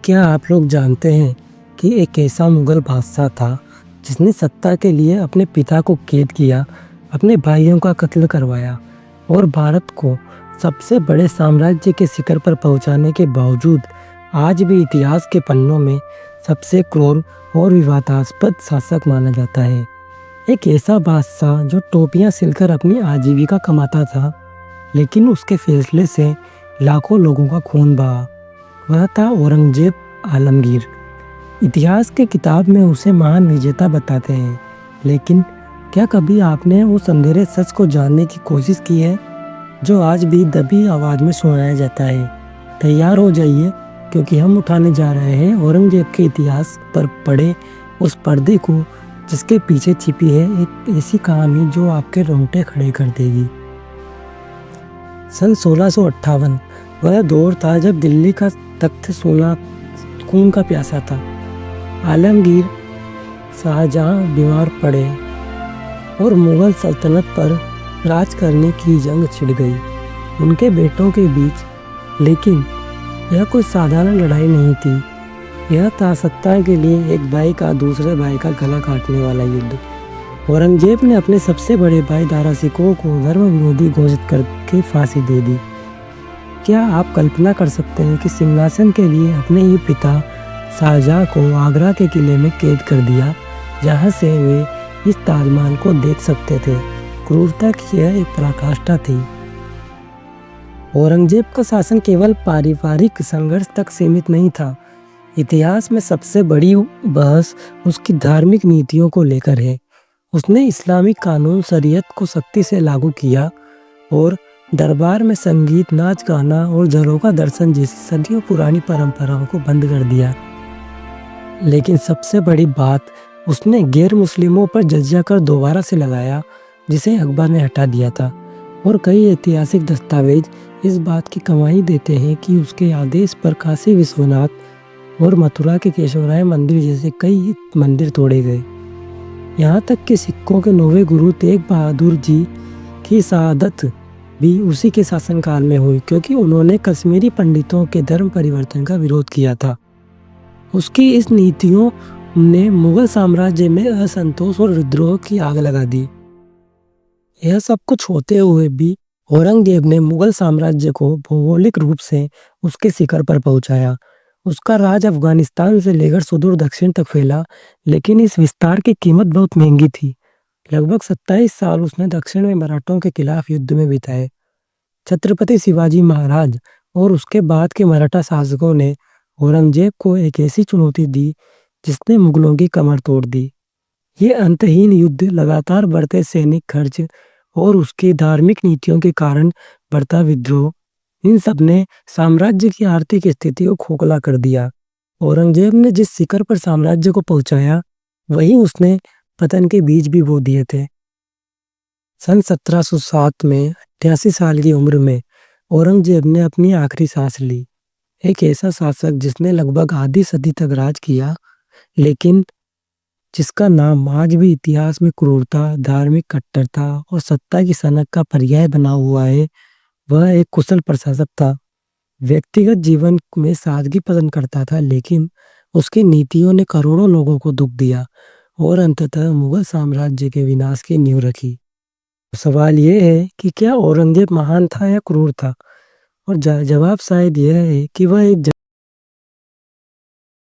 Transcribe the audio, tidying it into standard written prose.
क्या आप लोग जानते हैं कि एक ऐसा मुगल बादशाह था जिसने सत्ता के लिए अपने पिता को कैद किया, अपने भाइयों का कत्ल करवाया और भारत को सबसे बड़े साम्राज्य के शिखर पर पहुंचाने के बावजूद आज भी इतिहास के पन्नों में सबसे क्रूर और विवादास्पद शासक माना जाता है। एक ऐसा बादशाह जो टोपियां सिलकर अपनी आजीविका कमाता था, लेकिन उसके फैसले से लाखों लोगों का खून बहा। वह था औरंगजेब आलमगीर। इतिहास के किताब में उसे महान विजेता बताते हैं, लेकिन क्या कभी आपने उस अंधेरे सच को जानने की कोशिश की है जो आज भी दबी आवाज में सुनाया जाता है? तैयार हो जाइए, क्योंकि हम उठाने जा रहे हैं औरंगजेब के इतिहास पर पड़े उस पर्दे को जिसके पीछे छिपी है एक ऐसी कहानी जो आपके रोंगटे खड़े कर देगी। सन 1658 वह दौर था जब दिल्ली का तख्त सोना खून का प्यासा था। आलमगीर शाहजहां बीमार पड़े और मुगल सल्तनत पर राज करने की जंग छिड़ गई उनके बेटों के बीच। लेकिन यह कोई साधारण लड़ाई नहीं थी, यह था सत्ता के लिए एक भाई का दूसरे भाई का गला काटने वाला युद्ध। औरंगजेब ने अपने सबसे बड़े भाई दारा सिकोह को धर्म विरोधी घोषित करके फांसी दे दी। क्या आप कल्पना कर सकते हैं कि सिंहासन के लिए अपने ही पिता शाहजहां को आगरा के किले में कैद कर दिया, जहां से वे इस ताजमहल को देख सकते थे। क्रूरता की यह एक पराकाष्ठा थी। औरंगजेब का शासन केवल पारिवारिक संघर्ष तक सीमित नहीं था। इतिहास में सबसे बड़ी बहस उसकी धार्मिक नीतियों को लेकर है। उसने इस्लामिक कानून शरीयत को सख्ती से लागू किया और दरबार में संगीत, नाच गाना और जरों का दर्शन जैसी सदियों पुरानी परंपराओं को बंद कर दिया। लेकिन सबसे बड़ी बात, उसने गैर मुस्लिमों पर जजिया कर दोबारा से लगाया, जिसे अकबर ने हटा दिया था। और कई ऐतिहासिक दस्तावेज इस बात की गवाही देते हैं कि उसके आदेश पर काशी विश्वनाथ और मथुरा के केशवराय मंदिर जैसे कई मंदिर तोड़े गए। यहाँ तक कि सिखों के 9वें गुरु तेग बहादुर जी की शहादत भी उसी के शासनकाल में हुई, क्योंकि उन्होंने कश्मीरी पंडितों के धर्म परिवर्तन का विरोध किया था। उसकी इस नीतियों ने मुगल साम्राज्य में असंतोष और विद्रोह की आग लगा दी। यह सब कुछ होते हुए भी औरंगजेब ने मुगल साम्राज्य को भौगोलिक रूप से उसके शिखर पर पहुंचाया। उसका राज अफगानिस्तान से लेकर सुदूर दक्षिण तक फैला, लेकिन इस विस्तार की कीमत बहुत महंगी थी। लगभग 27 साल उसने दक्षिण में मराठों के खिलाफ युद्ध में बिताए। छत्रपति शिवाजी महाराज और उसके बाद के मराठा शासकों ने औरंगजेब को एक ऐसी चुनौती दी जिसने मुगलों की कमर तोड़ दी। ये अंतहीन युद्ध, लगातार बढ़ते सैनिक खर्च और उसकी धार्मिक नीतियों के कारण बढ़ता विद्रोह, इन सब ने साम्राज्य की आर्थिक स्थिति को खोखला कर दिया। औरंगजेब ने जिस शिखर पर साम्राज्य को पहुंचाया, वहीं उसने पतन के बीज भी बो दिए थे। सन 1707 में 88 साल की उम्र में औरंगजेब ने अपनी आखिरी सांस ली। एक ऐसा शासक जिसने लगभग आधी सदी तक राज किया, लेकिन जिसका नाम आज भी इतिहास में क्रूरता, धार्मिक कट्टरता और सत्ता की सनक का पर्याय बना हुआ है, वह एक कुशल प्रशासक था। व्यक्तिगत जीवन में सादगी पसंद करता था, लेकिन उसकी नीतियों ने करोड़ों लोगों को दुख दिया और अंततः मुगल साम्राज्य के विनाश की नींव रखी। सवाल यह है कि क्या औरंगजेब महान था या क्रूर था? और जवाब शायद यह है कि वह एक